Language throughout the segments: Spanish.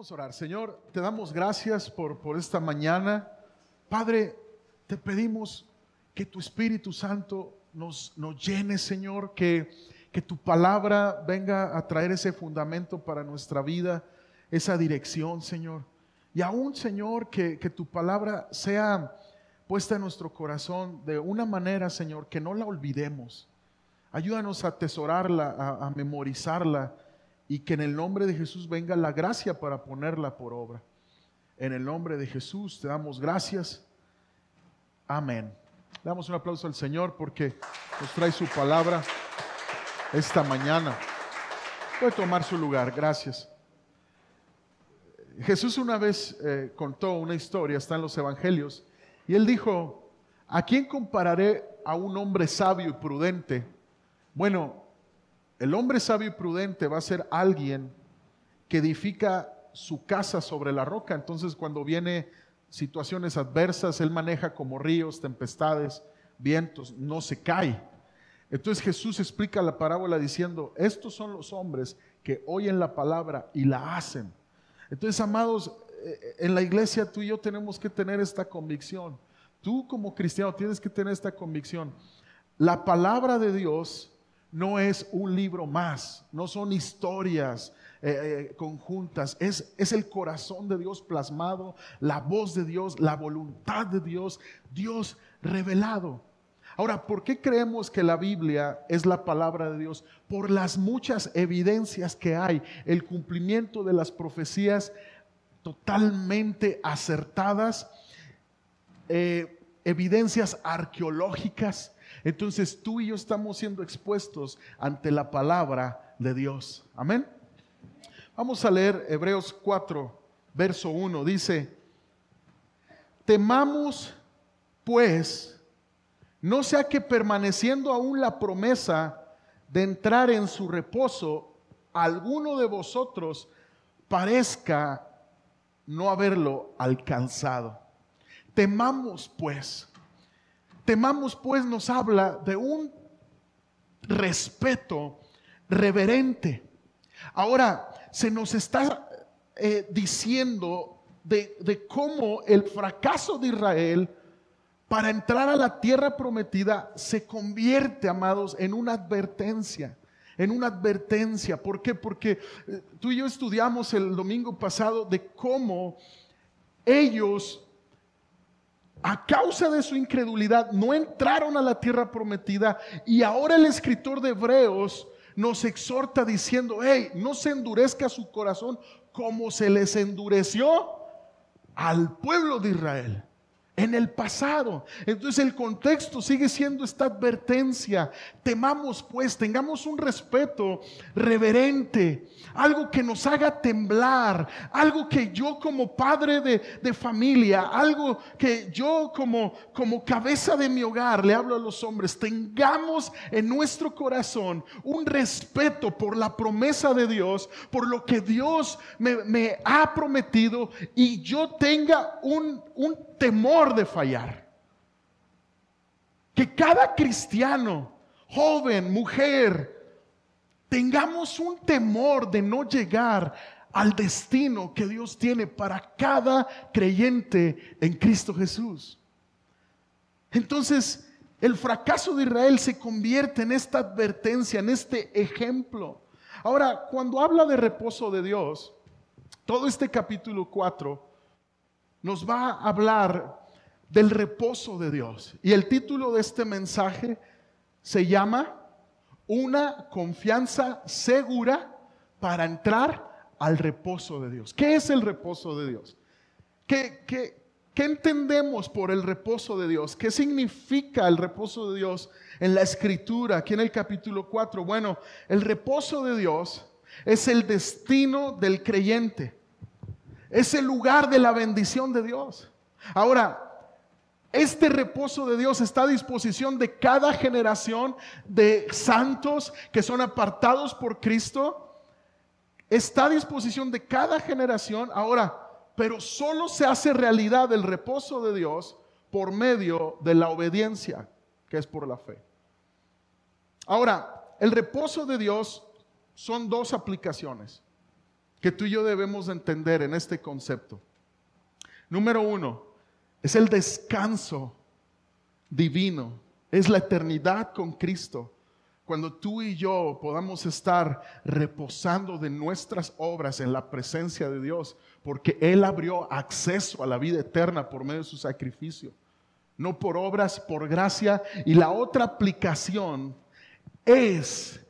Vamos a orar. Señor, te damos gracias por esta mañana. Padre, te pedimos que tu Espíritu Santo nos llene, Señor, que tu palabra venga a traer ese fundamento para nuestra vida, esa dirección, Señor. Y aún, Señor, que tu palabra sea puesta en nuestro corazón de una manera, Señor, que no la olvidemos. Ayúdanos a atesorarla, a memorizarla, y que en el nombre de Jesús venga la gracia para ponerla por obra. En el nombre de Jesús te damos gracias. Amén. Le damos un aplauso al Señor porque nos trae su palabra esta mañana. Puede tomar su lugar, gracias. Jesús una vez contó una historia, está en los evangelios, y él dijo: ¿a quién compararé a un hombre sabio y prudente? Bueno, el hombre sabio y prudente va a ser alguien que edifica su casa sobre la roca. Entonces, cuando vienen situaciones adversas, él maneja como ríos, tempestades, vientos, no se cae. Entonces Jesús explica la parábola diciendo: estos son los hombres que oyen la palabra y la hacen. Entonces, amados, en la iglesia tú y yo tenemos que tener esta convicción. Tú como cristiano tienes que tener esta convicción. La palabra de Dios no es un libro más, no son historias conjuntas, es el corazón de Dios plasmado, la voz de Dios, la voluntad de Dios, Dios revelado. Ahora, ¿por qué creemos que la Biblia es la palabra de Dios? Por las muchas evidencias que hay, el cumplimiento de las profecías totalmente acertadas, evidencias arqueológicas. Entonces tú y yo estamos siendo expuestos ante la palabra de Dios. Amén. Vamos a leer Hebreos 4, verso 1. Dice: temamos pues, no sea que permaneciendo aún la promesa de entrar en su reposo, alguno de vosotros parezca no haberlo alcanzado. Temamos pues. Temamos pues nos habla de un respeto reverente. Ahora, se nos está diciendo de cómo el fracaso de Israel para entrar a la tierra prometida se convierte, amados, en una advertencia. En una advertencia. ¿Por qué? Porque tú y yo estudiamos el domingo pasado de cómo ellos, a causa de su incredulidad, no entraron a la tierra prometida, y ahora el escritor de Hebreos nos exhorta diciendo: hey, no se endurezca su corazón como se les endureció al pueblo de Israel en el pasado. Entonces el contexto sigue siendo esta advertencia. Temamos pues, tengamos un respeto reverente, algo que nos haga temblar, algo que yo como padre de familia, algo que yo como cabeza de mi hogar, le hablo a los hombres, tengamos en nuestro corazón un respeto por la promesa de Dios, por lo que Dios me ha prometido, y yo tenga un temor de fallar. Que cada cristiano, joven, mujer, tengamos un temor de no llegar al destino que Dios tiene para cada creyente en Cristo Jesús. Entonces, el fracaso de Israel se convierte en esta advertencia, en este ejemplo. Ahora, cuando habla de reposo de Dios, todo este capítulo 4 nos va a hablar del reposo de Dios. Y el título de este mensaje se llama: una confianza segura para entrar al reposo de Dios. ¿Qué es el reposo de Dios? ¿Qué entendemos por el reposo de Dios? ¿Qué significa el reposo de Dios en la Escritura, aquí en el capítulo 4? Bueno, el reposo de Dios es el destino del creyente. Es el lugar de la bendición de Dios. Ahora, este reposo de Dios está a disposición de cada generación de santos que son apartados por Cristo. Está a disposición de cada generación. Ahora, pero solo se hace realidad el reposo de Dios por medio de la obediencia, que es por la fe. Ahora, el reposo de Dios son dos aplicaciones. ¿Ok? que tú y yo debemos entender en este concepto. Número 1, es el descanso divino, es la eternidad con Cristo. Cuando tú y yo podamos estar reposando de nuestras obras en la presencia de Dios, porque Él abrió acceso a la vida eterna por medio de su sacrificio. No por obras, por gracia. Y la otra aplicación es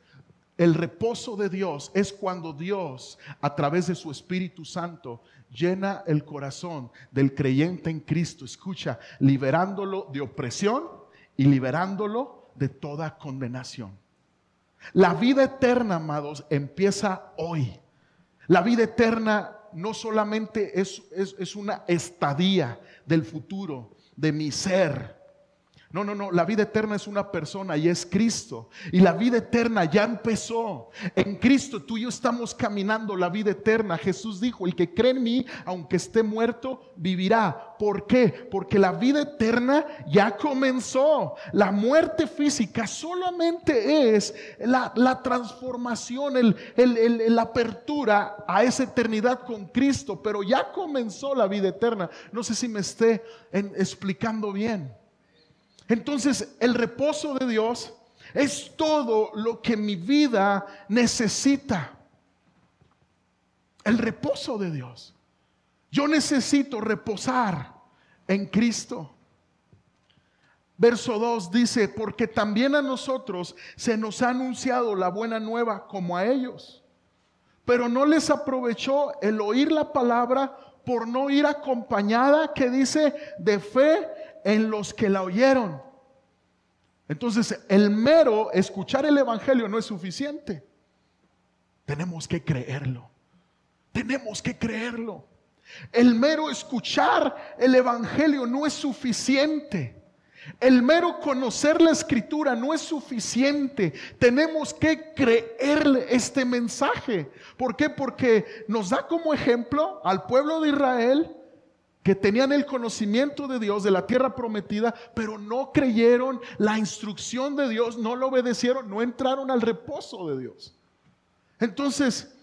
el reposo de Dios. Es cuando Dios, a través de su Espíritu Santo, llena el corazón del creyente en Cristo. Escucha, liberándolo de opresión y liberándolo de toda condenación. La vida eterna, amados, empieza hoy. La vida eterna no solamente es una estadía del futuro, de mi ser. No, la vida eterna es una persona y es Cristo. Y la vida eterna ya empezó. En Cristo tú y yo estamos caminando la vida eterna. Jesús dijo, el que cree en mí, aunque esté muerto, vivirá. ¿Por qué? Porque la vida eterna ya comenzó. La muerte física solamente es la transformación, la apertura a esa eternidad con Cristo. Pero ya comenzó la vida eterna. No sé si me esté explicando bien. Entonces, el reposo de Dios es todo lo que mi vida necesita. El reposo de Dios. Yo necesito reposar en Cristo. Verso 2 dice, porque también a nosotros se nos ha anunciado la buena nueva como a ellos. Pero no les aprovechó el oír la palabra por no ir acompañada, que dice, de fe en los que la oyeron. Entonces, el mero escuchar el evangelio no es suficiente. Tenemos que creerlo. Tenemos que creerlo. El mero escuchar el evangelio no es suficiente. El mero conocer la escritura no es suficiente. Tenemos que creerle este mensaje. ¿Por qué? Porque nos da como ejemplo al pueblo de Israel, que tenían el conocimiento de Dios, de la tierra prometida, pero no creyeron la instrucción de Dios, no lo obedecieron, no entraron al reposo de Dios. Entonces,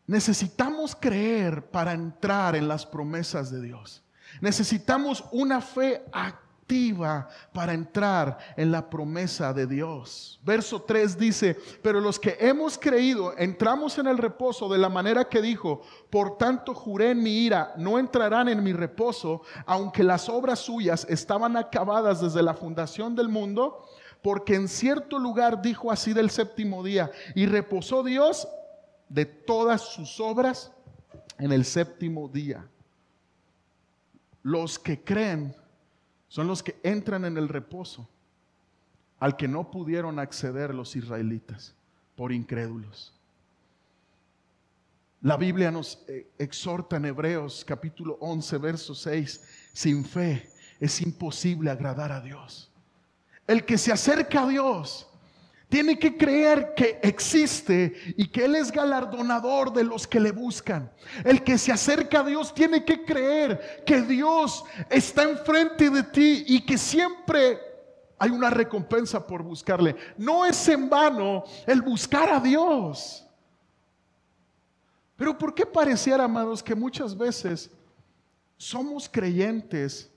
necesitamos creer para entrar en las promesas de Dios. Necesitamos una fe activa para entrar en la promesa de Dios. Verso 3 dice, pero los que hemos creído entramos en el reposo de la manera que dijo, por tanto juré en mi ira, no entrarán en mi reposo, aunque las obras suyas estaban acabadas desde la fundación del mundo, porque en cierto lugar dijo así del séptimo día, y reposó Dios de todas sus obras en el séptimo día. Los que creen son los que entran en el reposo, al que no pudieron acceder los israelitas por incrédulos. La Biblia nos exhorta en Hebreos capítulo 11, verso 6, sin fe es imposible agradar a Dios. El que se acerca a Dios tiene que creer que existe y que Él es galardonador de los que le buscan. El que se acerca a Dios tiene que creer que Dios está enfrente de ti y que siempre hay una recompensa por buscarle. No es en vano el buscar a Dios. Pero ¿por qué pareciera, amados, que muchas veces somos creyentes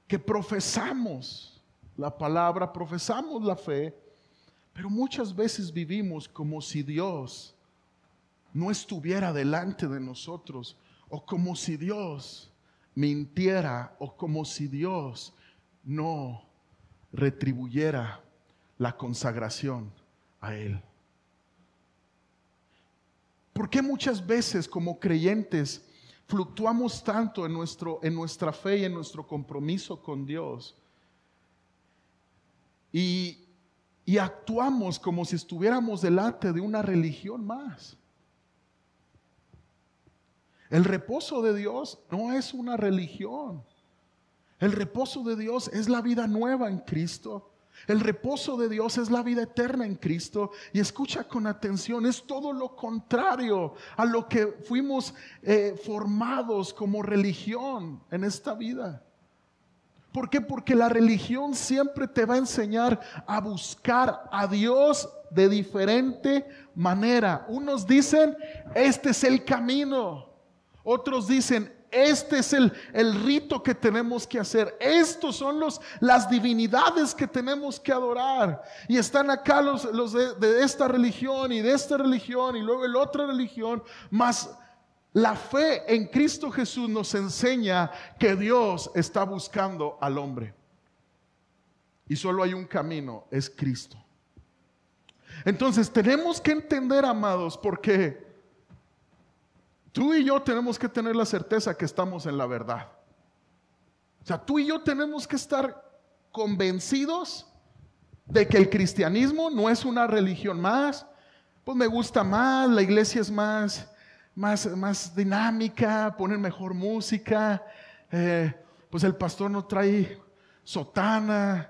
que profesamos la palabra, profesamos la fe, pero muchas veces vivimos como si Dios no estuviera delante de nosotros, o como si Dios mintiera, o como si Dios no retribuyera la consagración a Él? ¿Por qué muchas veces como creyentes fluctuamos tanto en nuestra fe y en nuestro compromiso con Dios? Y actuamos como si estuviéramos delante de una religión más. El reposo de Dios no es una religión. El reposo de Dios es la vida nueva en Cristo. El reposo de Dios es la vida eterna en Cristo. Y escucha con atención, es todo lo contrario a lo que fuimos formados como religión en esta vida. ¿Por qué? Porque la religión siempre te va a enseñar a buscar a Dios de diferente manera. Unos dicen, este es el camino. Otros dicen, este es el rito que tenemos que hacer. Estos son las divinidades que tenemos que adorar. Y están acá los de esta religión y de esta religión y luego la otra religión. Mas la fe en Cristo Jesús nos enseña que Dios está buscando al hombre. Y solo hay un camino, es Cristo. Entonces tenemos que entender, amados, porque tú y yo tenemos que tener la certeza que estamos en la verdad. O sea, tú y yo tenemos que estar convencidos de que el cristianismo no es una religión más. Pues me gusta más, la iglesia es más dinámica, ponen mejor música, pues el pastor no trae sotana,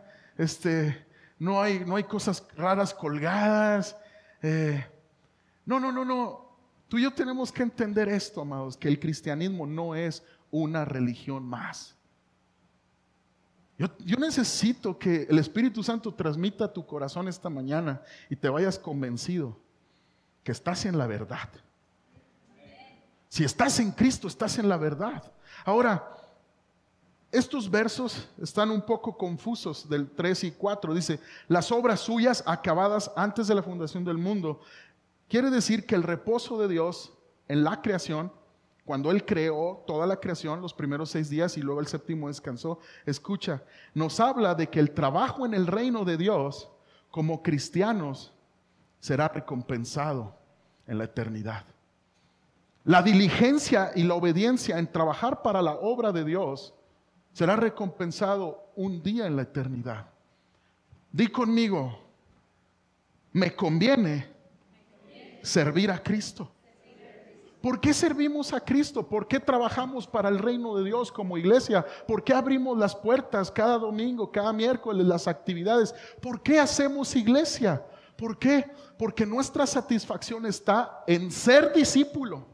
no hay cosas raras colgadas. No. Tú y yo tenemos que entender esto, amados, que el cristianismo no es una religión más. Yo necesito que el Espíritu Santo transmita a tu corazón esta mañana y te vayas convencido que estás en la verdad. Si estás en Cristo, estás en la verdad. Ahora, estos versos están un poco confusos del 3 y 4. Dice, las obras suyas acabadas antes de la fundación del mundo. Quiere decir que el reposo de Dios en la creación, cuando Él creó toda la creación, los primeros 6 días y luego el séptimo descansó. Escucha, nos habla de que el trabajo en el reino de Dios como cristianos será recompensado en la eternidad. La diligencia y la obediencia en trabajar para la obra de Dios será recompensado un día en la eternidad. Di conmigo, me conviene servir a Cristo. ¿Por qué servimos a Cristo? ¿Por qué trabajamos para el reino de Dios como iglesia? ¿Por qué abrimos las puertas cada domingo, cada miércoles, las actividades? ¿Por qué hacemos iglesia? ¿Por qué? Porque nuestra satisfacción está en ser discípulo.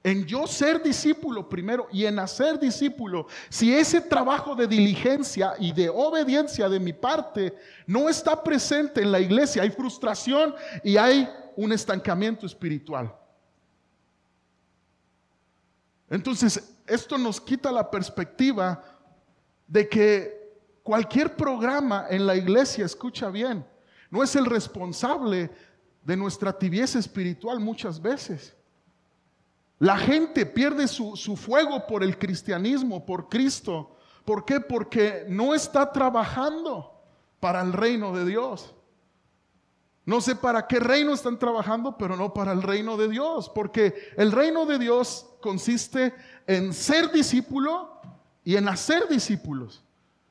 En yo ser discípulo primero y en hacer discípulo. Si ese trabajo de diligencia y de obediencia de mi parte no está presente en la iglesia, hay frustración y hay un estancamiento espiritual. Entonces, esto nos quita la perspectiva de que cualquier programa en la iglesia, escucha bien, no es el responsable de nuestra tibieza espiritual muchas veces. La gente pierde su fuego por el cristianismo, por Cristo. ¿Por qué? Porque no está trabajando para el reino de Dios. No sé para qué reino están trabajando, pero no para el reino de Dios. Porque el reino de Dios consiste en ser discípulo y en hacer discípulos.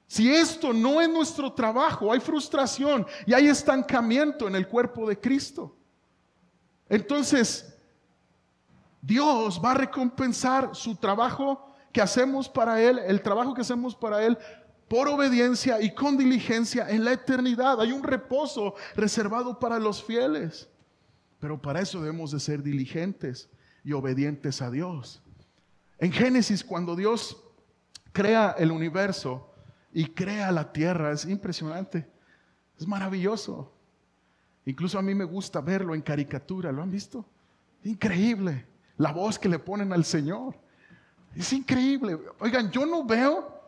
Si esto no es nuestro trabajo, hay frustración y hay estancamiento en el cuerpo de Cristo. Entonces, Dios va a recompensar su trabajo que hacemos para Él, el trabajo que hacemos para Él por obediencia y con diligencia en la eternidad. Hay un reposo reservado para los fieles, pero para eso debemos de ser diligentes y obedientes a Dios. En Génesis, cuando Dios crea el universo y crea la tierra, es impresionante, es maravilloso. Incluso a mí me gusta verlo en caricatura, ¿lo han visto? Increíble. La voz que le ponen al Señor es increíble. Oigan, yo no veo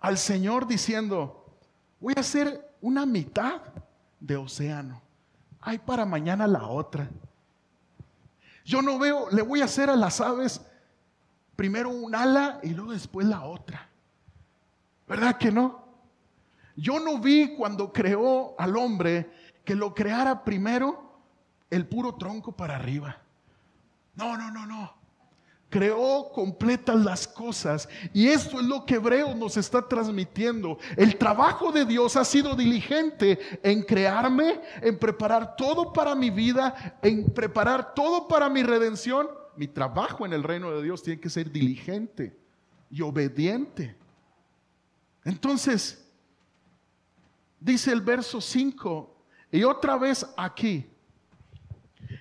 al Señor diciendo, voy a hacer una mitad de océano, hay para mañana la otra. Yo no veo, le voy a hacer a las aves primero un ala y luego después la otra. ¿Verdad que no? Yo no vi cuando creó al hombre que lo creara primero el puro tronco para arriba. No. Creó completas las cosas. Y esto es lo que Hebreos nos está transmitiendo. El trabajo de Dios ha sido diligente en crearme, en preparar todo para mi vida, en preparar todo para mi redención. Mi trabajo en el reino de Dios tiene que ser diligente y obediente. Entonces, dice el verso 5, y otra vez aquí,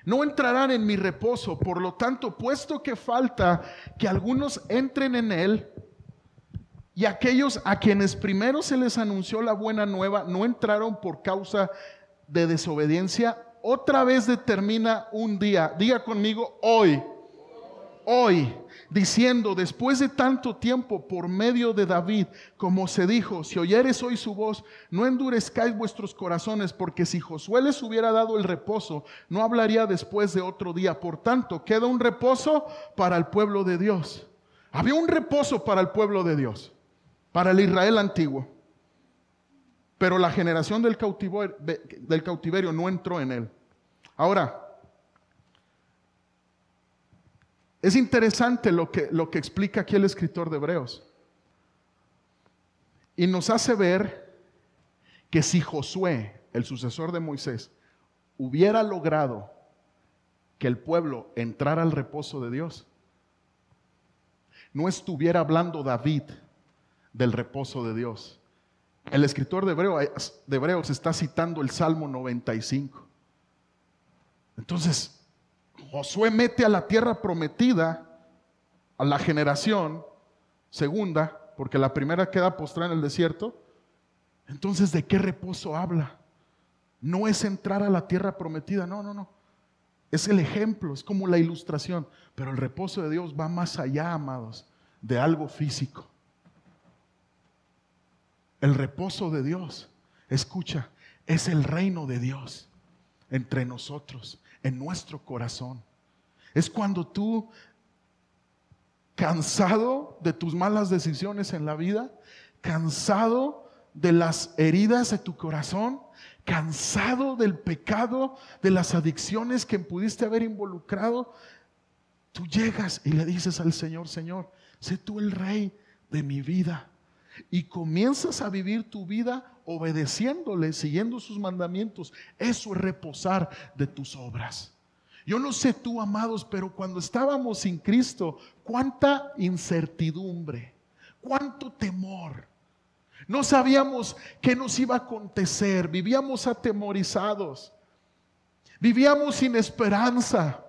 no entrarán en mi reposo. Por lo tanto, puesto que falta que algunos entren en él, y aquellos a quienes primero se les anunció la buena nueva no entraron por causa de desobediencia, otra vez determina un día. Diga conmigo, hoy. Hoy, diciendo, después de tanto tiempo, por medio de David, como se dijo, si oyeres hoy su voz, no endurezcáis vuestros corazones, porque si Josué les hubiera dado el reposo, no hablaría después de otro día. Por tanto, queda un reposo para el pueblo de Dios. Había un reposo para el pueblo de Dios, para el Israel antiguo. Pero la generación del cautiverio no entró en él. Ahora, es interesante lo que explica aquí el escritor de Hebreos. Y nos hace ver que si Josué, el sucesor de Moisés, hubiera logrado que el pueblo entrara al reposo de Dios, no estuviera hablando David del reposo de Dios. El escritor de Hebreos está citando el Salmo 95. Entonces, Josué mete a la tierra prometida a la generación segunda, porque la primera queda postrada en el desierto. Entonces, ¿de qué reposo habla? No es entrar a la tierra prometida, no. Es el ejemplo, es como la ilustración. Pero el reposo de Dios va más allá, amados, de algo físico. El reposo de Dios, escucha, es el reino de Dios entre nosotros, en nuestro corazón. Es cuando tú, cansado de tus malas decisiones en la vida, cansado de las heridas de tu corazón, cansado del pecado, de las adicciones que pudiste haber involucrado, tú llegas y le dices al Señor, Señor, sé tú el rey de mi vida. Y comienzas a vivir tu vida obedeciéndole, siguiendo sus mandamientos. Eso es reposar de tus obras. Yo no sé tú, amados, pero cuando estábamos sin Cristo, cuánta incertidumbre, cuánto temor. No sabíamos qué nos iba a acontecer, vivíamos atemorizados, vivíamos sin esperanza,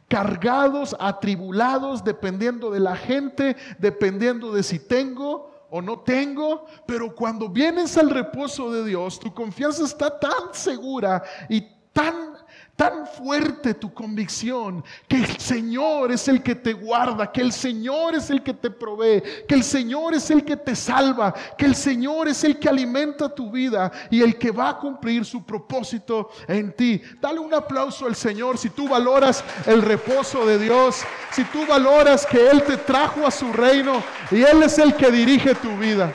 cargados, atribulados, dependiendo de la gente, dependiendo de si tengo o no tengo. Pero cuando vienes al reposo de Dios, tu confianza está tan segura y tan fuerte tu convicción, que el Señor es el que te guarda, que el Señor es el que te provee, que el Señor es el que te salva, que el Señor es el que alimenta tu vida y el que va a cumplir su propósito en ti. Dale un aplauso al Señor si tú valoras el reposo de Dios, si tú valoras que Él te trajo a su reino y Él es el que dirige tu vida.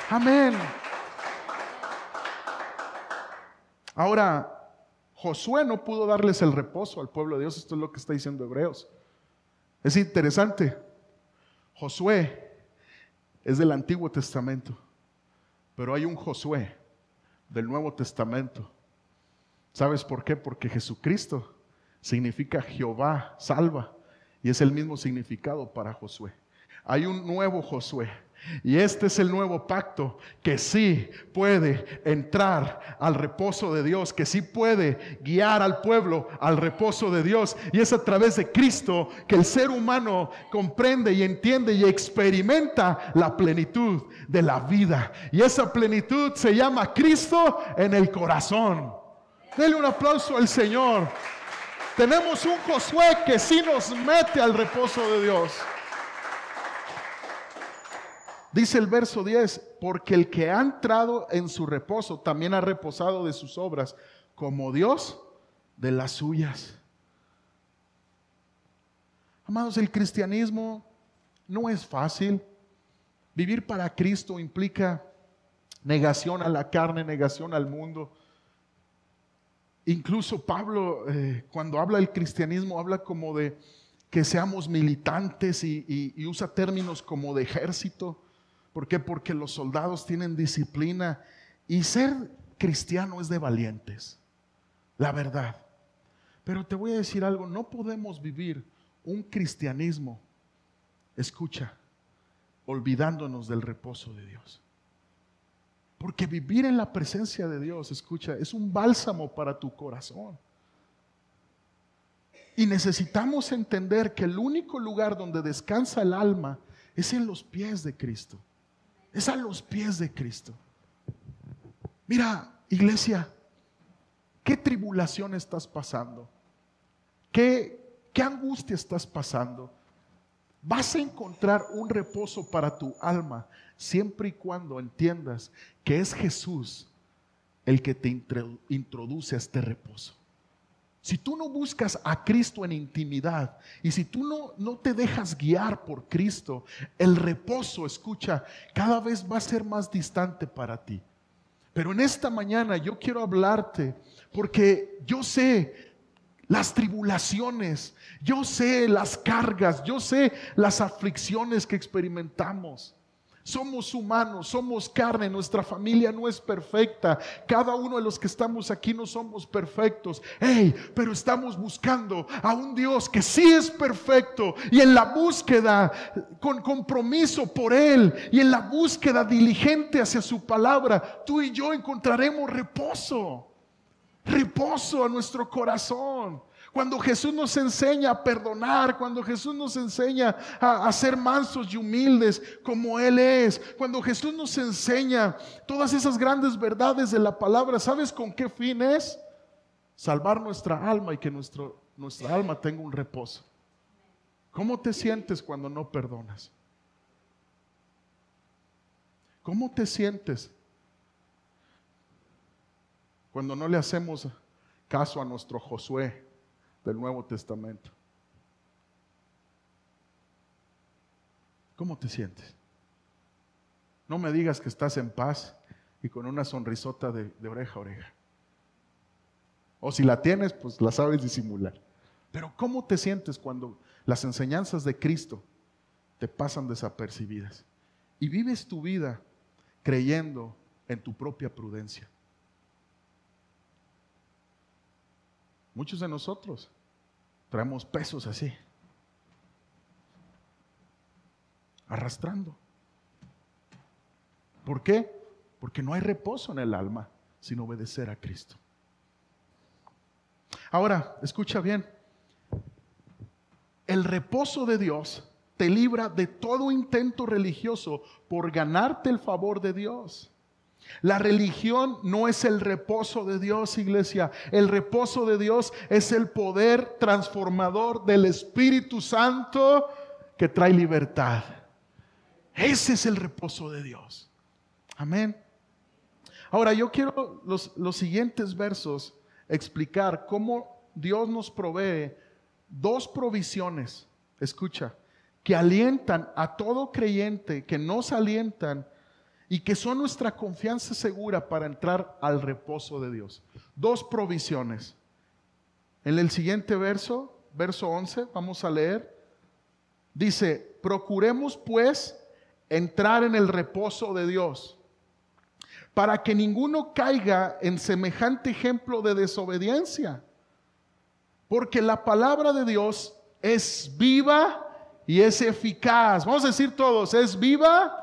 Amén. Ahora, Josué no pudo darles el reposo al pueblo de Dios. Esto es lo que está diciendo Hebreos. Es interesante. Josué es del Antiguo Testamento, pero hay un Josué del Nuevo Testamento. ¿Sabes por qué? Porque Jesucristo significa Jehová salva, y es el mismo significado para Josué. Hay un nuevo Josué. Y este es el nuevo pacto que sí puede entrar al reposo de Dios, que sí puede guiar al pueblo al reposo de Dios. Y es a través de Cristo que el ser humano comprende y entiende y experimenta la plenitud de la vida. Y esa plenitud se llama Cristo en el corazón. Denle un aplauso al Señor. Tenemos un Josué que sí nos mete al reposo de Dios. Dice el verso 10, porque el que ha entrado en su reposo también ha reposado de sus obras, como Dios de las suyas. Amados, el cristianismo no es fácil. Vivir para Cristo implica negación a la carne, negación al mundo. Incluso Pablo, cuando habla del cristianismo, habla como de que seamos militantes y usa términos como de ejército. ¿Por qué? Porque los soldados tienen disciplina y ser cristiano es de valientes, la verdad. Pero te voy a decir algo, no podemos vivir un cristianismo, escucha, olvidándonos del reposo de Dios. Porque vivir en la presencia de Dios, escucha, es un bálsamo para tu corazón. Y necesitamos entender que el único lugar donde descansa el alma es en los pies de Cristo. Es a los pies de Cristo. Mira, iglesia, ¿Qué tribulación estás pasando? ¿Qué angustia estás pasando? Vas a encontrar un reposo para tu alma siempre y cuando entiendas que es Jesús el que te introduce a este reposo. Si tú no buscas a Cristo en intimidad y si tú no te dejas guiar por Cristo, el reposo, escucha, cada vez va a ser más distante para ti. Pero en esta mañana yo quiero hablarte porque yo sé las tribulaciones, yo sé las cargas, yo sé las aflicciones que experimentamos. Somos humanos, somos carne, nuestra familia no es perfecta. Cada uno de los que estamos aquí no somos perfectos. Pero estamos buscando a un Dios que sí es perfecto. Y en la búsqueda con compromiso por Él y en la búsqueda diligente hacia su palabra, tú y yo encontraremos reposo. Reposo a nuestro corazón. Cuando Jesús nos enseña a perdonar, cuando Jesús nos enseña a ser mansos y humildes como Él es, cuando Jesús nos enseña todas esas grandes verdades de la palabra, ¿sabes con qué fin es? Salvar nuestra alma y que nuestra alma tenga un reposo. ¿Cómo te sientes cuando no perdonas? ¿Cómo te sientes cuando no le hacemos caso a nuestro Josué del Nuevo Testamento? ¿Cómo te sientes? No me digas que estás en paz y con una sonrisota de oreja a oreja. O si la tienes, pues la sabes disimular. Pero ¿cómo te sientes cuando las enseñanzas de Cristo te pasan desapercibidas y vives tu vida creyendo en tu propia prudencia? Muchos de nosotros traemos pesos así, arrastrando. ¿Por qué? Porque no hay reposo en el alma sin obedecer a Cristo. Ahora, escucha bien. El reposo de Dios te libra de todo intento religioso por ganarte el favor de Dios. La religión no es el reposo de Dios, iglesia. El reposo de Dios es el poder transformador del Espíritu Santo que trae libertad. Ese es el reposo de Dios. Amén. Ahora yo quiero los siguientes versos explicar cómo Dios nos provee dos provisiones, escucha, que alientan a todo creyente, que nos alientan y que son nuestra confianza segura para entrar al reposo de Dios. Dos provisiones. En el siguiente verso, verso 11, vamos a leer. Dice, procuremos pues entrar en el reposo de Dios, para que ninguno caiga en semejante ejemplo de desobediencia. Porque la palabra de Dios es viva y es eficaz. Vamos a decir todos, es viva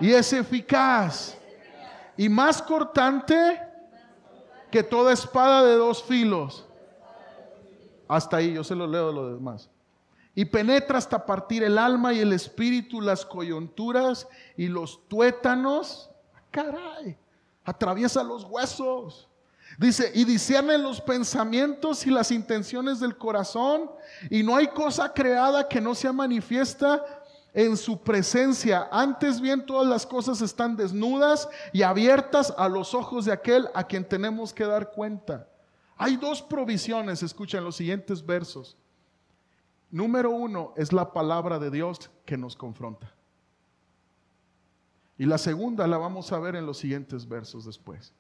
y es eficaz, y más cortante que toda espada de dos filos. Hasta ahí, yo se lo leo de lo demás. Y penetra hasta partir el alma y el espíritu, las coyunturas y los tuétanos. Caray, atraviesa los huesos. Dice, y discierne los pensamientos y las intenciones del corazón, y no hay cosa creada que no sea manifiesta en su presencia. Antes bien, todas las cosas están desnudas y abiertas a los ojos de aquel a quien tenemos que dar cuenta. Hay dos provisiones, escuchen los siguientes versos. Número 1 es la palabra de Dios que nos confronta. Y la segunda la vamos a ver en los siguientes versos después.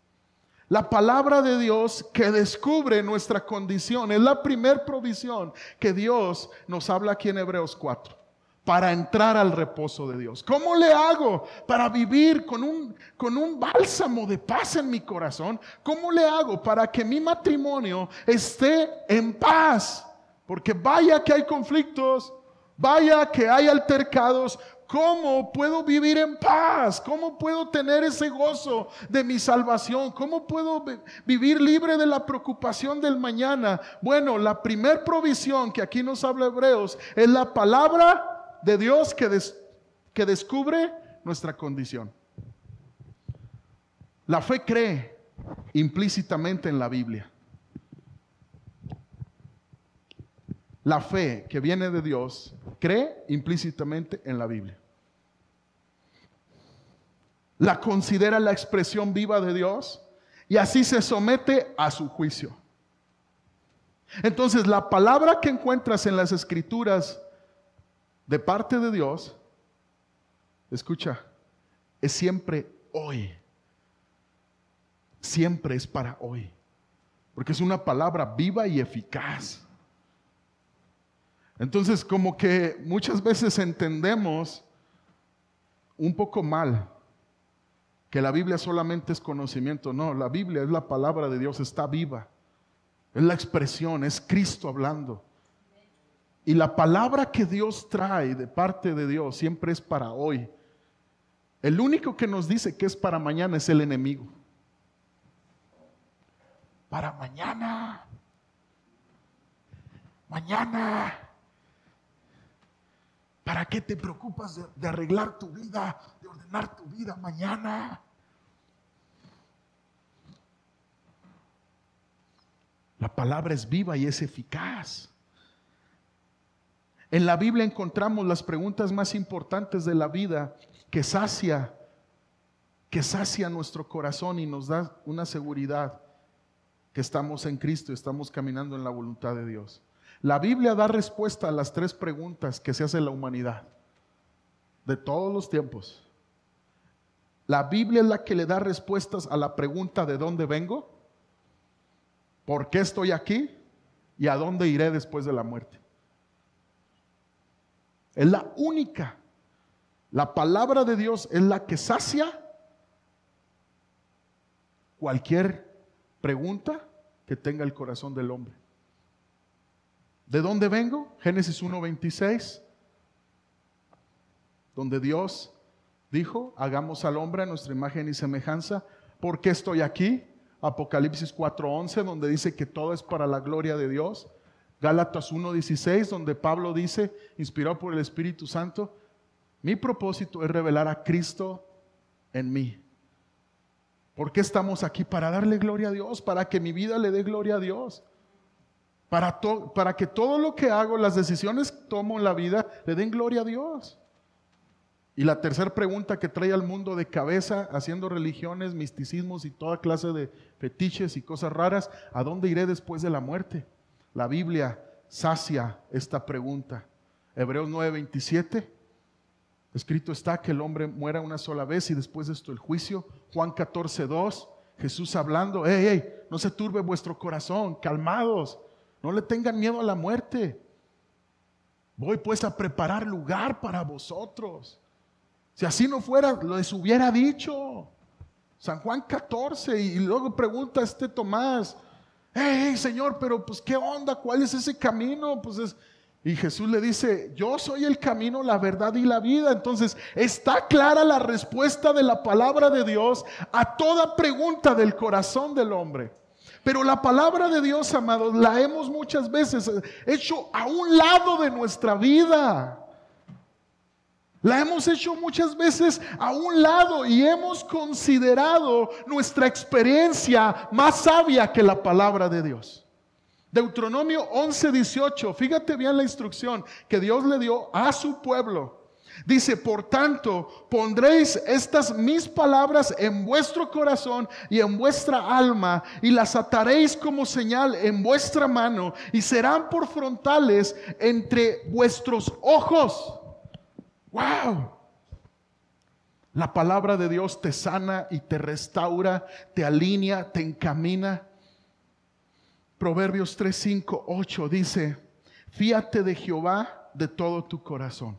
La palabra de Dios que descubre nuestra condición es la primer provisión que Dios nos habla aquí en Hebreos 4. Para entrar al reposo de Dios. ¿Cómo le hago para vivir con un bálsamo de paz en mi corazón? ¿Cómo le hago para que mi matrimonio esté en paz? Porque vaya que hay conflictos, vaya que hay altercados. ¿Cómo puedo vivir en paz? ¿Cómo puedo tener ese gozo de mi salvación? ¿Cómo puedo vivir libre de la preocupación del mañana? Bueno, la primer provisión que aquí nos habla Hebreos es la palabra de Dios que descubre nuestra condición. La fe cree implícitamente en la Biblia. La fe que viene de Dios cree implícitamente en la Biblia. La considera la expresión viva de Dios y así se somete a su juicio. Entonces, la palabra que encuentras en las Escrituras de parte de Dios, escucha, es siempre hoy. Siempre es para hoy. Porque es una palabra viva y eficaz. Entonces, como que muchas veces entendemos un poco mal que la Biblia solamente es conocimiento. No, la Biblia es la palabra de Dios, está viva. Es la expresión, es Cristo hablando. Y la palabra que Dios trae de parte de Dios siempre es para hoy. El único que nos dice que es para mañana es el enemigo. Para mañana. Mañana. ¿Para qué te preocupas de arreglar tu vida, de ordenar tu vida mañana? La palabra es viva y es eficaz. En la Biblia encontramos las preguntas más importantes de la vida que sacia nuestro corazón y nos da una seguridad que estamos en Cristo y estamos caminando en la voluntad de Dios. La Biblia da respuesta a las 3 preguntas que se hace la humanidad de todos los tiempos. La Biblia es la que le da respuestas a la pregunta ¿de dónde vengo? ¿Por qué estoy aquí? ¿Y a dónde iré después de la muerte? Es la única. La palabra de Dios es la que sacia cualquier pregunta que tenga el corazón del hombre. ¿De dónde vengo? Génesis 1:26, donde Dios dijo, hagamos al hombre a nuestra imagen y semejanza. ¿Por qué estoy aquí? Apocalipsis 4:11, donde dice que todo es para la gloria de Dios. Gálatas 1:16, donde Pablo dice, inspirado por el Espíritu Santo, mi propósito es revelar a Cristo en mí. ¿Por qué estamos aquí? Para darle gloria a Dios, para que mi vida le dé gloria a Dios. Para que todo lo que hago, las decisiones que tomo en la vida, le den gloria a Dios. Y la tercera pregunta que trae al mundo de cabeza, haciendo religiones, misticismos y toda clase de fetiches y cosas raras, ¿a dónde iré después de la muerte? La Biblia sacia esta pregunta. Hebreos 9:27, escrito está que el hombre muera una sola vez y después de esto el juicio. Juan 14:2, Jesús hablando, no se turbe vuestro corazón, calmados. No le tengan miedo a la muerte. Voy pues a preparar lugar para vosotros. Si así no fuera, les hubiera dicho. San Juan 14. Y luego pregunta Tomás, Señor, pero pues ¿qué onda? ¿Cuál es ese camino? Y Jesús le dice, yo soy el camino, la verdad y la vida. Entonces está clara la respuesta de la palabra de Dios a toda pregunta del corazón del hombre. Pero la palabra de Dios, amados, la hemos muchas veces hecho a un lado de nuestra vida. La hemos hecho muchas veces a un lado y hemos considerado nuestra experiencia más sabia que la palabra de Dios. Deuteronomio 11:18, fíjate bien la instrucción que Dios le dio a su pueblo. Dice, por tanto, pondréis estas mis palabras en vuestro corazón y en vuestra alma, y las ataréis como señal en vuestra mano, y serán por frontales entre vuestros ojos. ¡Wow! La palabra de Dios te sana y te restaura, te alinea, te encamina. Proverbios 3, 5, 8 dice, fíate de Jehová de todo tu corazón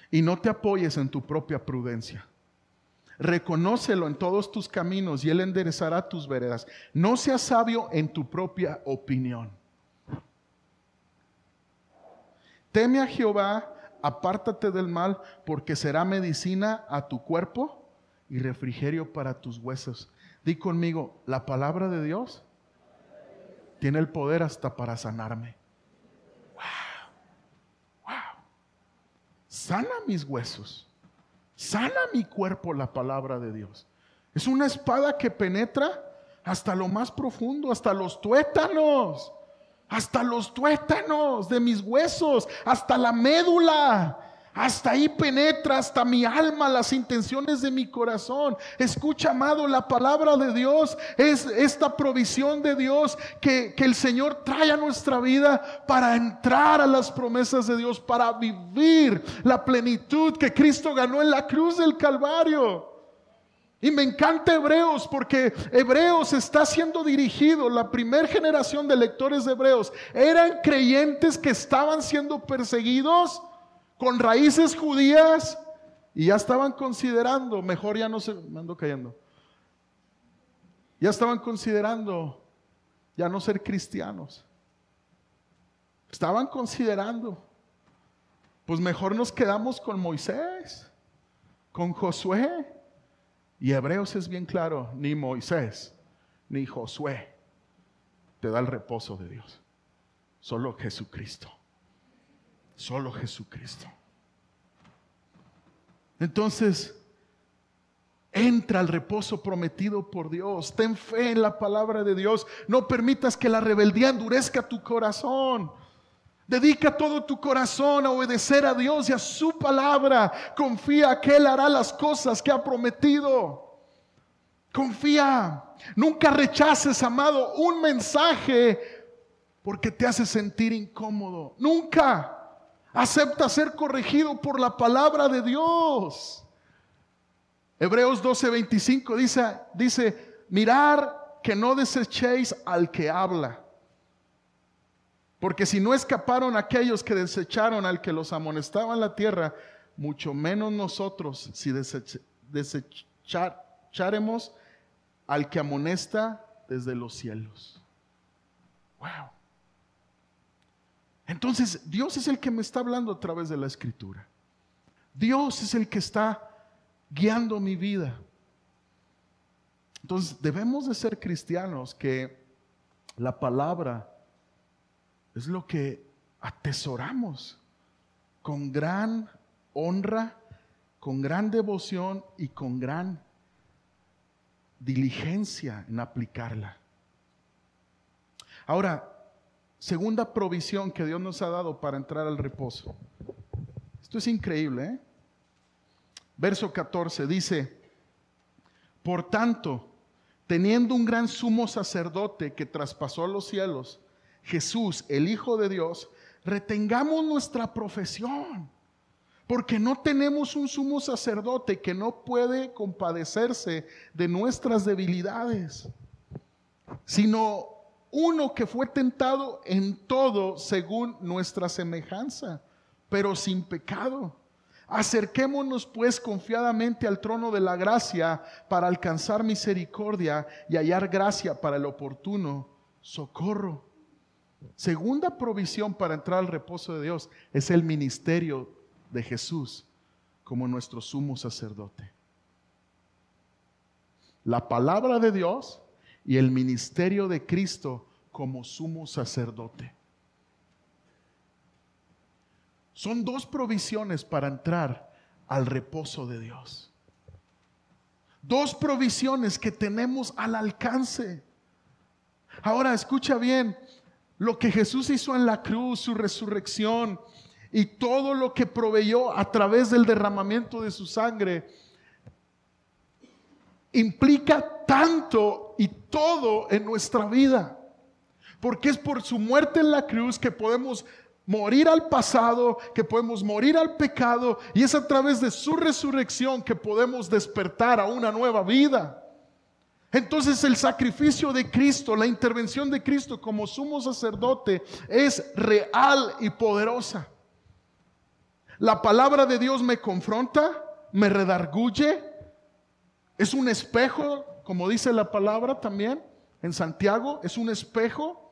y no te apoyes en tu propia prudencia. Reconócelo en todos tus caminos y Él enderezará tus veredas. No seas sabio en tu propia opinión. Teme a Jehová, apártate del mal, porque será medicina a tu cuerpo y refrigerio para tus huesos. Di conmigo, la palabra de Dios tiene el poder hasta para sanarme. Sana mis huesos, sana mi cuerpo la palabra de Dios. Es una espada que penetra hasta lo más profundo, hasta los tuétanos de mis huesos, hasta la médula. Hasta ahí penetra, hasta mi alma, las intenciones de mi corazón. Escucha, amado, la palabra de Dios es esta provisión de Dios que el Señor trae a nuestra vida para entrar a las promesas de Dios, para vivir la plenitud que Cristo ganó en la cruz del Calvario. Y me encanta Hebreos, porque Hebreos está siendo dirigido, la primera generación de lectores de Hebreos eran creyentes que estaban siendo perseguidos con raíces judías y ya estaban considerando, mejor ya no se, me ando cayendo, ya estaban considerando ya no ser cristianos. Estaban considerando, pues mejor nos quedamos con Moisés, con Josué. Y Hebreos es bien claro, ni Moisés ni Josué te da el reposo de Dios, solo Jesucristo. Solo Jesucristo. Entonces, entra al reposo prometido por Dios. Ten fe en la palabra de Dios. No permitas que la rebeldía endurezca tu corazón. Dedica todo tu corazón a obedecer a Dios y a su palabra. Confía que Él hará las cosas que ha prometido. Confía. Nunca rechaces, amado, un mensaje porque te hace sentir incómodo. Nunca. Acepta ser corregido por la palabra de Dios. Hebreos 12:25 dice, mirar que no desechéis al que habla. Porque si no escaparon aquellos que desecharon al que los amonestaba en la tierra, mucho menos nosotros si desecharemos al que amonesta desde los cielos. Wow. Entonces, Dios es el que me está hablando a través de la Escritura. Dios es el que está guiando mi vida. Entonces, debemos de ser cristianos que la palabra es lo que atesoramos con gran honra, con gran devoción y con gran diligencia en aplicarla. Ahora, segunda provisión que Dios nos ha dado para entrar al reposo. Esto es increíble, ¿eh? Verso 14 dice, por tanto, teniendo un gran sumo sacerdote que traspasó los cielos, Jesús, el Hijo de Dios, retengamos nuestra profesión, porque no tenemos un sumo sacerdote que no puede compadecerse de nuestras debilidades, sino uno que fue tentado en todo según nuestra semejanza, pero sin pecado. Acerquémonos pues confiadamente al trono de la gracia para alcanzar misericordia y hallar gracia para el oportuno socorro. Segunda provisión para entrar al reposo de Dios es el ministerio de Jesús como nuestro sumo sacerdote. La palabra de Dios y el ministerio de Cristo como sumo sacerdote. Son dos provisiones para entrar al reposo de Dios. Dos provisiones que tenemos al alcance. Ahora escucha bien, lo que Jesús hizo en la cruz, su resurrección y todo lo que proveyó a través del derramamiento de su sangre, implica tanto y todo en nuestra vida. Porque es por su muerte en la cruz que podemos morir al pasado, que podemos morir al pecado, y es a través de su resurrección que podemos despertar a una nueva vida. Entonces el sacrificio de Cristo, la intervención de Cristo como sumo sacerdote es real y poderosa. La palabra de Dios me confronta, me redarguye, es un espejo, como dice la palabra también en Santiago, es un espejo.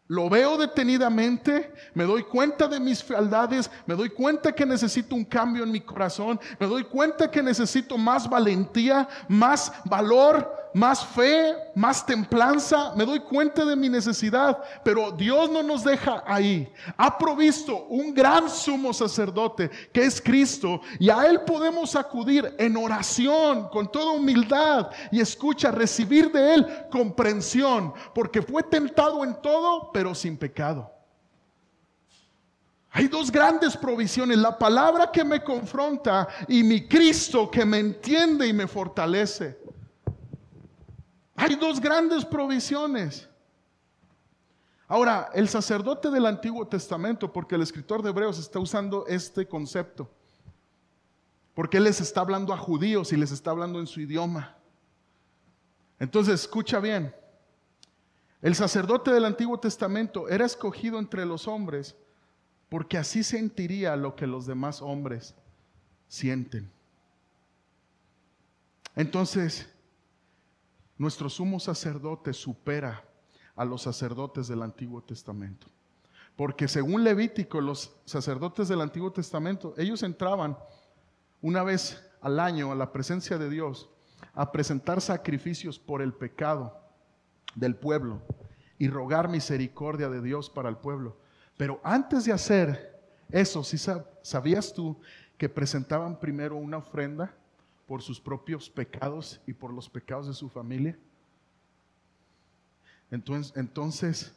Lo veo detenidamente, me doy cuenta de mis fealdades, me doy cuenta que necesito un cambio en mi corazón, me doy cuenta que necesito más valentía, más valor más fe, más templanza, me doy cuenta de mi necesidad, pero Dios no nos deja ahí. Ha provisto un gran sumo sacerdote que es Cristo, y a Él podemos acudir en oración con toda humildad y escucha, recibir de Él comprensión, porque fue tentado en todo, pero sin pecado. Hay dos grandes provisiones: la palabra que me confronta y mi Cristo que me entiende y me fortalece. Hay dos grandes provisiones. Ahora, el sacerdote del Antiguo Testamento, porque el escritor de Hebreos está usando este concepto, porque él les está hablando a judíos y les está hablando en su idioma. Entonces, escucha bien. El sacerdote del Antiguo Testamento era escogido entre los hombres porque así sentiría lo que los demás hombres sienten. Entonces, nuestro sumo sacerdote supera a los sacerdotes del Antiguo Testamento. Porque según Levítico, los sacerdotes del Antiguo Testamento, ellos entraban una vez al año a la presencia de Dios a presentar sacrificios por el pecado del pueblo y rogar misericordia de Dios para el pueblo. Pero antes de hacer eso, ¿sí sabías tú que presentaban primero una ofrenda por sus propios pecados y por los pecados de su familia? Entonces,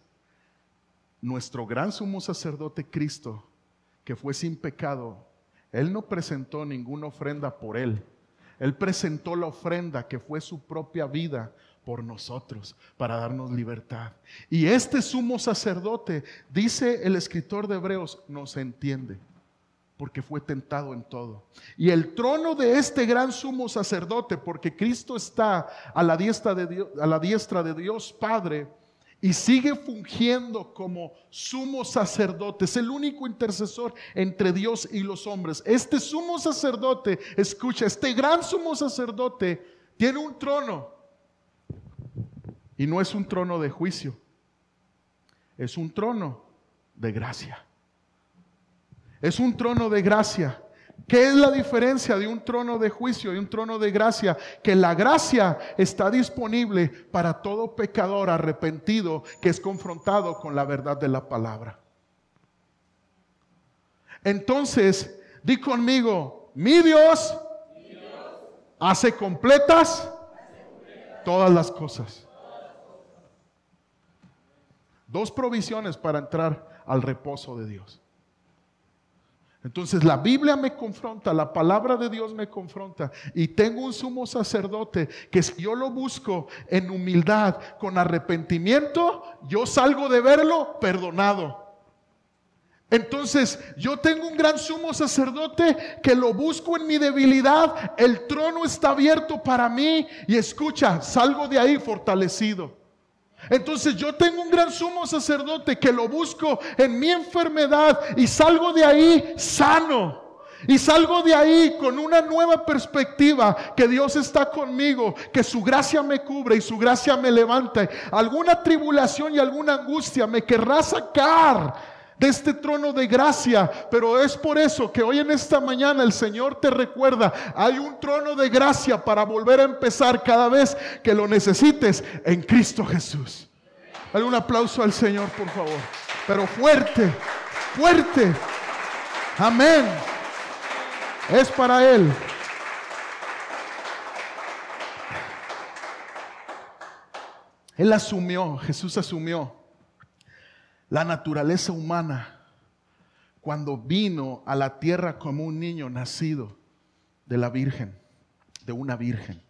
nuestro gran sumo sacerdote Cristo, que fue sin pecado, Él no presentó ninguna ofrenda por Él. Él presentó la ofrenda que fue su propia vida por nosotros, para darnos libertad. Y este sumo sacerdote, dice el escritor de Hebreos, nos entiende, porque fue tentado en todo. Y el trono de este gran sumo sacerdote, porque Cristo está a la diestra de Dios Padre, y sigue fungiendo como sumo sacerdote. Es el único intercesor entre Dios y los hombres. Este sumo sacerdote, escucha, este gran sumo sacerdote tiene un trono. Y no es un trono de juicio, es un trono de gracia. Es un trono de gracia. ¿Qué es la diferencia de un trono de juicio y un trono de gracia? Que la gracia está disponible para todo pecador arrepentido que es confrontado con la verdad de la palabra. Entonces, di conmigo, mi Dios hace completas todas las cosas. Dos provisiones para entrar al reposo de Dios. Entonces la Biblia me confronta, la palabra de Dios me confronta, y tengo un sumo sacerdote que si yo lo busco en humildad, con arrepentimiento, yo salgo de verlo perdonado. Entonces yo tengo un gran sumo sacerdote que lo busco en mi debilidad, el trono está abierto para mí y escucha, salgo de ahí fortalecido. Entonces yo tengo un gran sumo sacerdote que lo busco en mi enfermedad y salgo de ahí sano. Y salgo de ahí con una nueva perspectiva, que Dios está conmigo, que su gracia me cubre y su gracia me levanta. Alguna tribulación y alguna angustia me querrá sacar de este trono de gracia, pero es por eso que hoy en esta mañana el Señor te recuerda, hay un trono de gracia para volver a empezar cada vez que lo necesites en Cristo Jesús. Dale un aplauso al Señor, por favor, pero fuerte, fuerte. Amén. Es para Él. Jesús asumió la naturaleza humana cuando vino a la tierra como un niño nacido de la Virgen, de una virgen,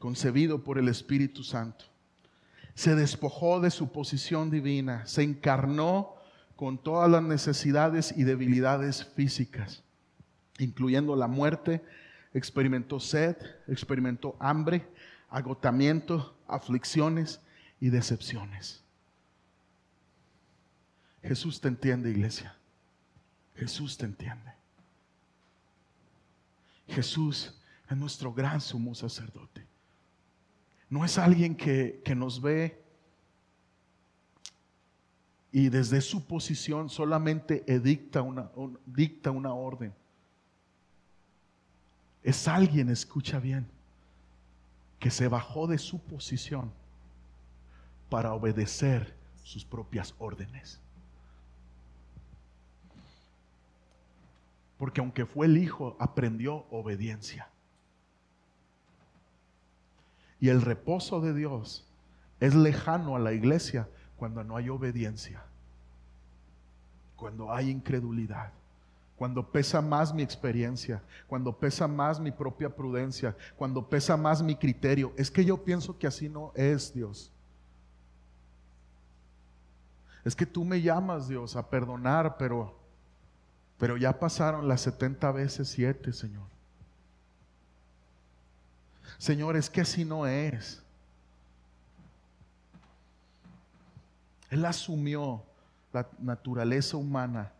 concebido por el Espíritu Santo. Se despojó de su posición divina, se encarnó con todas las necesidades y debilidades físicas, incluyendo la muerte. Experimentó sed, experimentó hambre, agotamiento, aflicciones y decepciones. Jesús te entiende, iglesia. Jesús te entiende. Jesús es nuestro gran sumo sacerdote. No es alguien que nos ve y desde su posición solamente dicta una orden. Es alguien, escucha bien, que se bajó de su posición para obedecer sus propias órdenes. Porque aunque fue el Hijo, aprendió obediencia. Y el reposo de Dios es lejano a la iglesia cuando no hay obediencia, cuando hay incredulidad, cuando pesa más mi experiencia, cuando pesa más mi propia prudencia, cuando pesa más mi criterio. Es que yo pienso que así no es, Dios. Es que tú me llamas, Dios, a perdonar, pero ya pasaron las 70 veces 7, Señor. Señor, es que así no es. Él asumió la naturaleza humana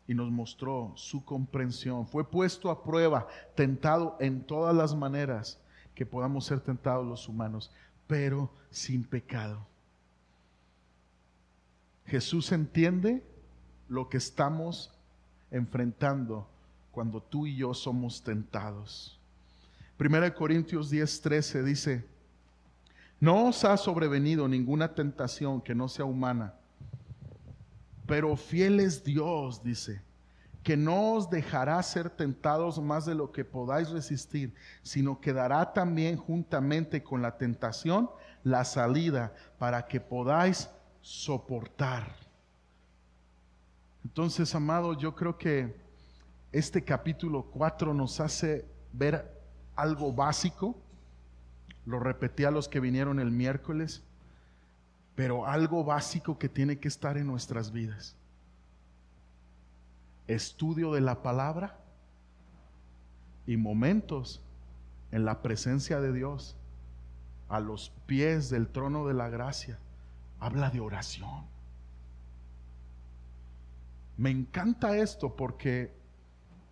y nos mostró su comprensión. Fue puesto a prueba, tentado en todas las maneras que podamos ser tentados los humanos, pero sin pecado. Jesús entiende lo que estamos enfrentando cuando tú y yo somos tentados. 1 Corintios 10:13 dice: no os ha sobrevenido ninguna tentación que no sea humana, pero fiel es Dios, dice, que no os dejará ser tentados más de lo que podáis resistir, sino que dará también juntamente con la tentación la salida para que podáis soportar. Entonces, amado, yo creo que este capítulo 4 nos hace ver algo básico. Lo repetí a los que vinieron el miércoles, pero algo básico que tiene que estar en nuestras vidas: estudio de la palabra y momentos en la presencia de Dios, a los pies del trono de la gracia. Habla de oración. Me encanta esto porque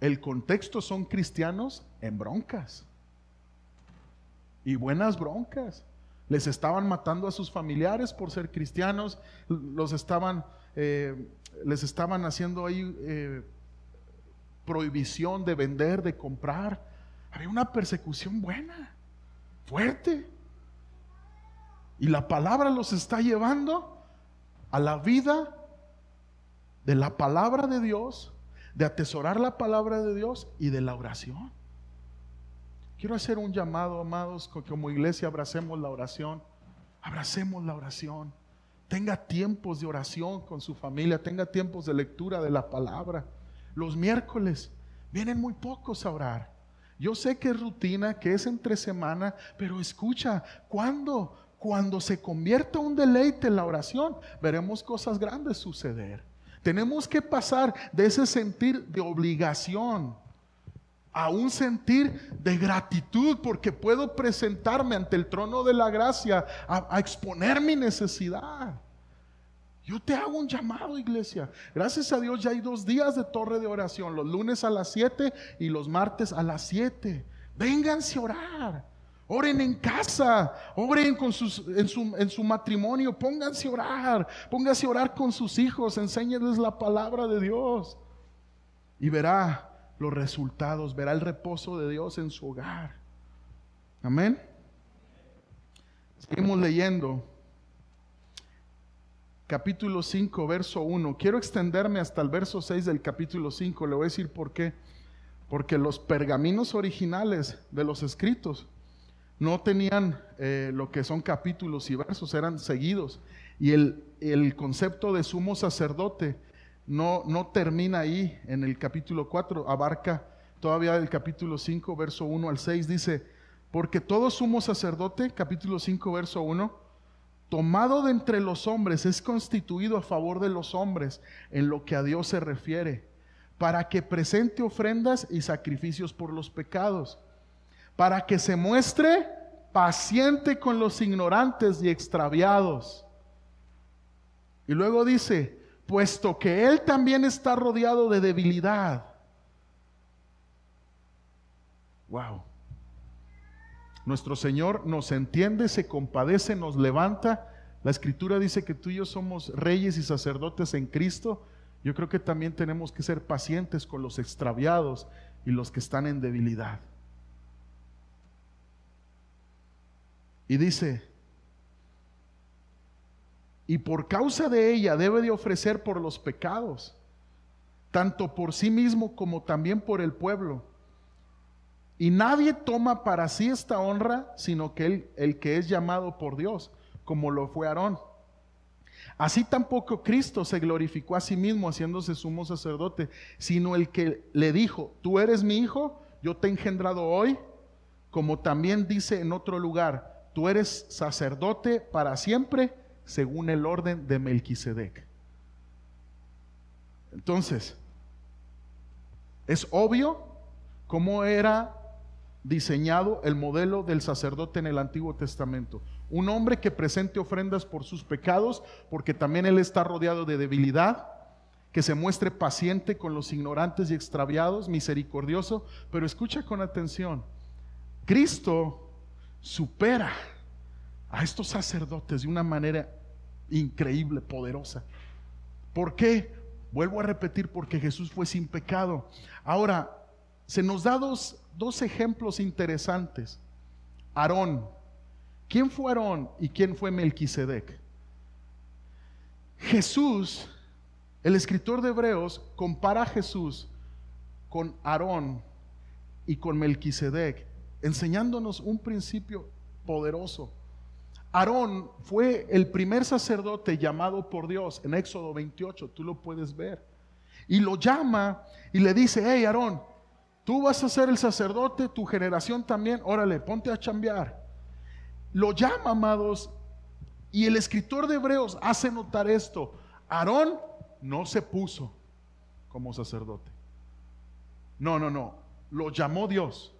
el contexto son cristianos en broncas, y buenas broncas. Les estaban matando a sus familiares por ser cristianos, les estaban haciendo ahí prohibición de vender, de comprar. Había una persecución buena, fuerte, y la palabra los está llevando a la vida de la palabra de Dios, de atesorar la palabra de Dios y de la oración. Quiero hacer un llamado, amados, que como iglesia abracemos la oración. Abracemos la oración. Tenga tiempos de oración con su familia, tenga tiempos de lectura de la palabra. Los miércoles vienen muy pocos a orar. Yo sé que es rutina, que es entre semana, pero escucha, cuando se convierta un deleite en la oración, veremos cosas grandes suceder. Tenemos que pasar de ese sentir de obligación a un sentir de gratitud, porque puedo presentarme ante el trono de la gracia a exponer mi necesidad. Yo te hago un llamado, iglesia. Gracias a Dios ya hay 2 días de torre de oración, los lunes a las 7 y los martes a las 7. Vénganse a orar. Oren en casa, oren en su matrimonio, pónganse a orar con sus hijos, enséñenles la palabra de Dios y verá los resultados, verá el reposo de Dios en su hogar. Amén. Seguimos leyendo. Capítulo 5, verso 1. Quiero extenderme hasta el verso 6 del capítulo 5. Le voy a decir por qué. Porque los pergaminos originales de los escritos no tenían lo que son capítulos y versos, eran seguidos. Y el concepto de sumo sacerdote no termina ahí en el capítulo 4, abarca todavía el capítulo 5, verso 1 al 6. Dice: porque todo sumo sacerdote, capítulo 5, verso 1, tomado de entre los hombres, es constituido a favor de los hombres en lo que a Dios se refiere, para que presente ofrendas y sacrificios por los pecados, para que se muestre paciente con los ignorantes y extraviados. Y luego dice: puesto que Él también está rodeado de debilidad. Wow. Nuestro Señor nos entiende, se compadece, nos levanta. La Escritura dice que tú y yo somos reyes y sacerdotes en Cristo. Yo creo que también tenemos que ser pacientes con los extraviados y los que están en debilidad. Y dice, y por causa de ella debe de ofrecer por los pecados, tanto por sí mismo como también por el pueblo. Y nadie toma para sí esta honra, sino que el que es llamado por Dios, como lo fue Aarón. Así tampoco Cristo se glorificó a sí mismo haciéndose sumo sacerdote, sino el que le dijo, tú eres mi hijo, yo te he engendrado hoy, como también dice en otro lugar, tú eres sacerdote para siempre, según el orden de Melquisedec. Entonces, es obvio cómo era diseñado el modelo del sacerdote en el Antiguo Testamento. Un hombre que presente ofrendas por sus pecados, porque también él está rodeado de debilidad, que se muestre paciente con los ignorantes y extraviados, misericordioso. Pero escucha con atención, Cristo supera a estos sacerdotes de una manera increíble, poderosa. ¿Por qué? Vuelvo a repetir, porque Jesús fue sin pecado. Ahora, se nos da dos ejemplos interesantes. Aarón. ¿Quién fue Aarón y quién fue Melquisedec? Jesús, el escritor de Hebreos, compara a Jesús con Aarón y con Melquisedec, enseñándonos un principio poderoso. Aarón fue el primer sacerdote llamado por Dios en Éxodo 28, tú lo puedes ver. Y lo llama y le dice, hey Aarón, tú vas a ser el sacerdote, tu generación también, órale, ponte a chambear. Lo llama, amados, y el escritor de Hebreos hace notar esto. Aarón no se puso como sacerdote. No, lo llamó Dios.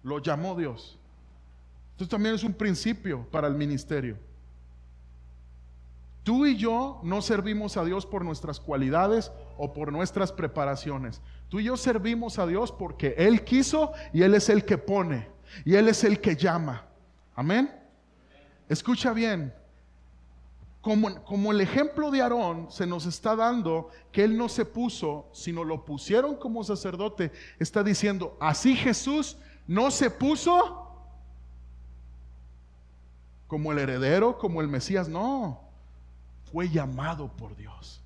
Lo llamó Dios. Esto también es un principio para el ministerio. Tú y yo no servimos a Dios por nuestras cualidades o por nuestras preparaciones. Tú y yo servimos a Dios porque Él quiso y Él es el que pone y Él es el que llama. Amén. Escucha bien. Como el ejemplo de Aarón se nos está dando que él no se puso, sino lo pusieron como sacerdote, está diciendo, así Jesús no se puso como el heredero, como el Mesías, no, fue llamado por Dios.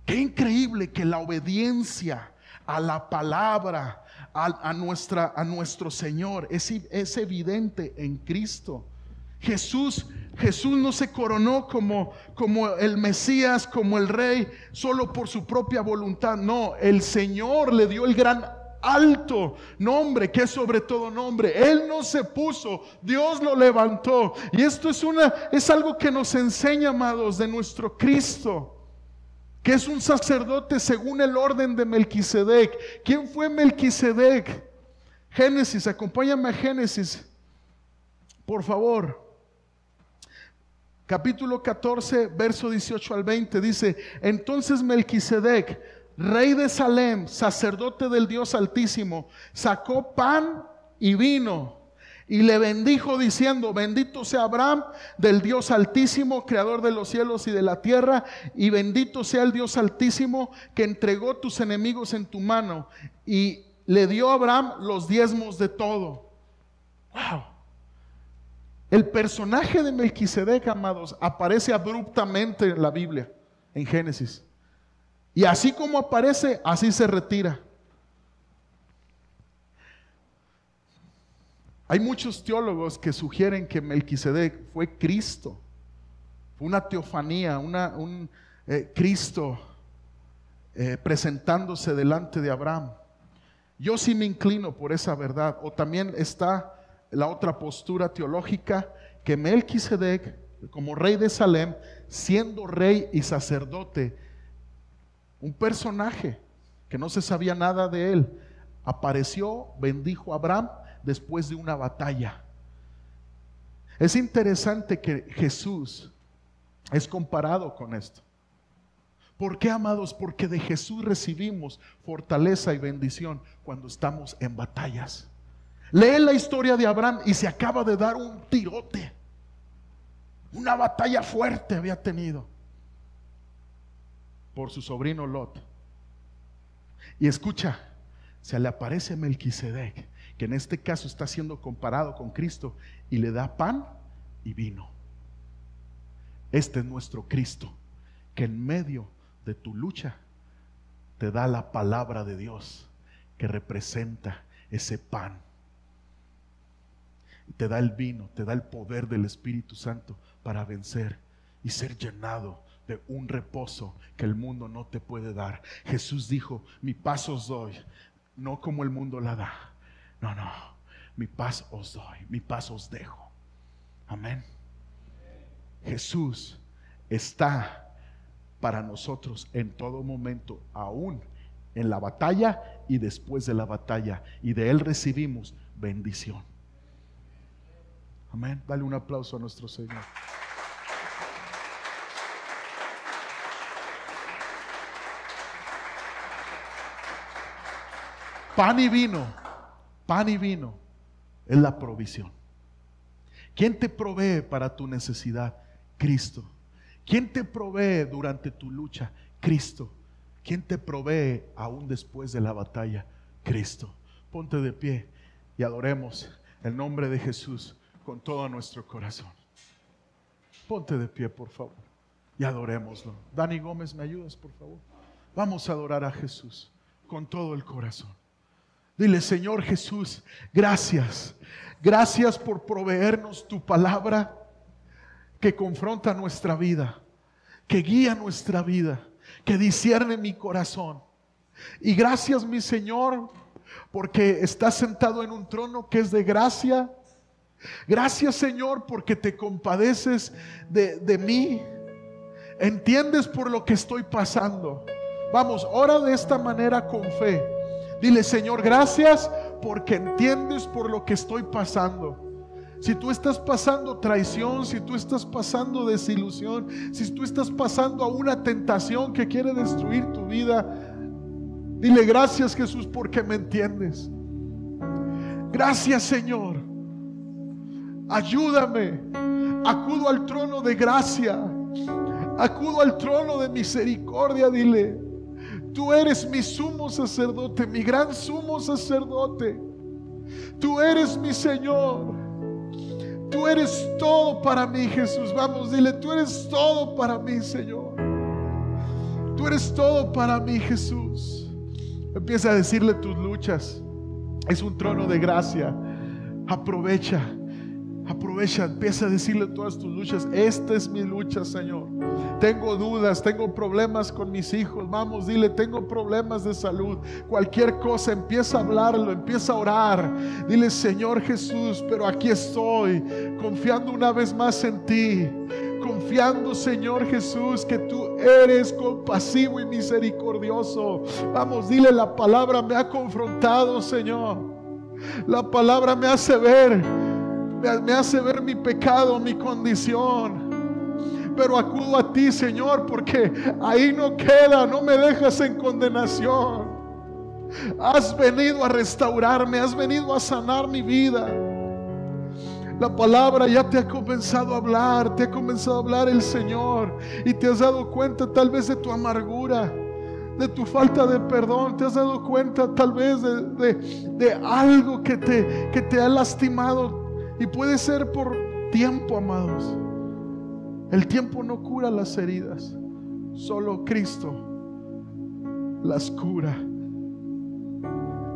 Qué increíble que la obediencia a la palabra, a nuestro Señor es evidente en Cristo. Jesús no se coronó como el Mesías, como el Rey, solo por su propia voluntad. No, el Señor le dio el gran alto nombre que es sobre todo nombre. Él no se puso, Dios lo levantó. Y esto es algo que nos enseña, amados, de nuestro Cristo, que es un sacerdote según el orden de Melquisedec. ¿Quién fue Melquisedec? Génesis, acompáñame a Génesis, por favor. Capítulo 14, verso 18 al 20, dice, entonces Melquisedec, rey de Salem, sacerdote del Dios Altísimo, sacó pan y vino y le bendijo diciendo, bendito sea Abraham del Dios Altísimo, creador de los cielos y de la tierra, y bendito sea el Dios Altísimo que entregó tus enemigos en tu mano. Y le dio a Abraham los diezmos de todo. Wow. El personaje de Melquisedec, amados, aparece abruptamente en la Biblia, en Génesis. Y así como aparece, así se retira. Hay muchos teólogos que sugieren que Melquisedec fue Cristo. Fue una teofanía, un Cristo presentándose delante de Abraham. Yo sí me inclino por esa verdad. O también está la otra postura teológica, que Melquisedec, como rey de Salem, siendo rey y sacerdote, un personaje que no se sabía nada de él, apareció, bendijo a Abraham después de una batalla. Es interesante que Jesús es comparado con esto. ¿Por qué, amados? Porque de Jesús recibimos fortaleza y bendición cuando estamos en batallas. Lee la historia de Abraham y se acaba de dar un tirote. Una batalla fuerte había tenido por su sobrino Lot. Y escucha, se le aparece Melquisedec, que en este caso está siendo comparado con Cristo, y le da pan y vino. Este es nuestro Cristo, que en medio de tu lucha te da la palabra de Dios, que representa ese pan. Te da el vino, te da el poder del Espíritu Santo para vencer y ser llenado de un reposo que el mundo no te puede dar. Jesús dijo: mi paz os doy, no como el mundo la da. No, mi paz os doy, mi paz os dejo. Amén. Jesús está para nosotros en todo momento, aún en la batalla y después de la batalla, y de Él recibimos bendición. Amén. Dale un aplauso a nuestro Señor. Pan y vino es la provisión. ¿Quién te provee para tu necesidad? Cristo. ¿Quién te provee durante tu lucha? Cristo. ¿Quién te provee aún después de la batalla? Cristo. Ponte de pie y adoremos el nombre de Jesús con todo nuestro corazón. Ponte de pie, por favor, y adorémoslo. Dani Gómez, ¿me ayudas, por favor? Vamos a adorar a Jesús con todo el corazón. Dile: Señor Jesús, gracias. Gracias por proveernos tu palabra que confronta nuestra vida, que guía nuestra vida, que discierne mi corazón. Y gracias, mi Señor, porque estás sentado en un trono que es de gracia. Gracias, Señor, porque te compadeces de mí. Entiendes por lo que estoy pasando. Vamos, ora de esta manera con fe. Dile: Señor, gracias porque entiendes por lo que estoy pasando. Si tú estás pasando traición, si tú estás pasando desilusión, si tú estás pasando a una tentación que quiere destruir tu vida, dile: gracias, Jesús, porque me entiendes. Gracias, Señor. Ayúdame. Acudo al trono de gracia. Acudo al trono de misericordia. Dile: tú eres mi sumo sacerdote, mi gran sumo sacerdote. Tú eres mi Señor. Tú eres todo para mí, Jesús. Vamos, dile: tú eres todo para mí, Señor. Tú eres todo para mí, Jesús. Empieza a decirle tus luchas. Es un trono de gracia. Aprovecha, empieza a decirle todas tus luchas. Esta es mi lucha, Señor. Tengo dudas, tengo problemas con mis hijos. Vamos, dile: tengo problemas de salud. Cualquier cosa, empieza a hablarlo, empieza a orar. Dile: Señor Jesús, pero aquí estoy, confiando una vez más en ti. Confiando, Señor Jesús, que tú eres compasivo y misericordioso. Vamos, dile: la palabra me ha confrontado, Señor. La palabra me hace ver mi pecado, mi condición. Pero acudo a ti, Señor, porque ahí no queda, no me dejas en condenación. Has venido a restaurarme, has venido a sanar mi vida. La palabra ya te ha comenzado a hablar, te ha comenzado a hablar el Señor, y te has dado cuenta tal vez de tu amargura, de tu falta de perdón. Te has dado cuenta tal vez de algo que te ha lastimado. Y puede ser por tiempo, amados. El tiempo no cura las heridas, solo Cristo las cura.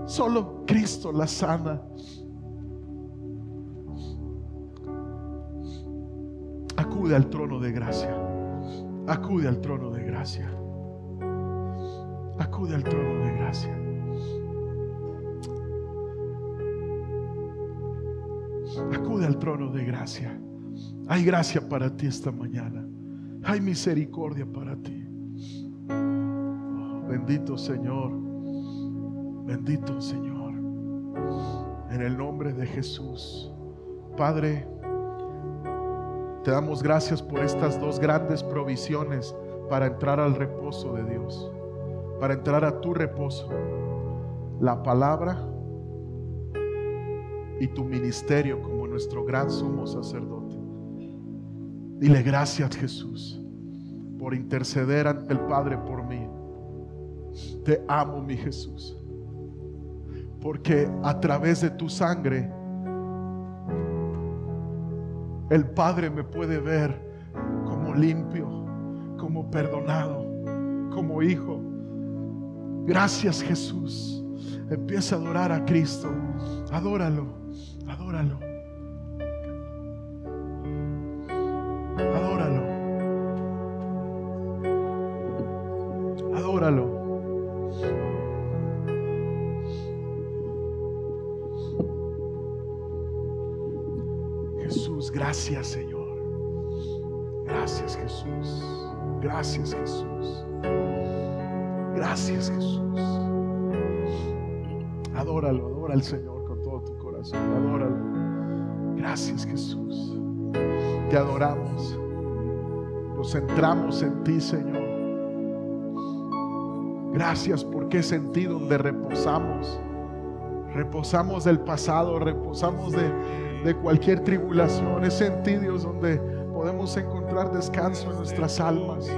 Solo Cristo las sana. Acude al trono de gracia. Acude al trono de gracia. Acude al trono de gracia. Acude al trono de gracia. Hay gracia para ti esta mañana. Hay misericordia para ti. Oh, bendito Señor. Bendito Señor. En el nombre de Jesús. Padre, te damos gracias por estas dos grandes provisiones para entrar al reposo de Dios. Para entrar a tu reposo. La palabra y tu ministerio como nuestro gran sumo sacerdote. Dile: gracias, Jesús, por interceder ante el Padre por mí. Te amo, mi Jesús. porque a través de tu sangre el Padre me puede ver como limpio, como perdonado, como hijo. Gracias, Jesús. Empieza a adorar a Cristo. Adóralo, adóralo, adóralo, adóralo. Jesús, gracias, Señor. Gracias, Jesús. Gracias, Jesús. Gracias, Jesús. Adóralo, adora al Señor con todo tu corazón. Adóralo. Gracias, Jesús. Te adoramos. Nos centramos en ti, Señor. Gracias porque es en ti donde reposamos. Reposamos del pasado, reposamos de cualquier tribulación. Es en ti, Dios, donde podemos encontrar descanso en nuestras almas.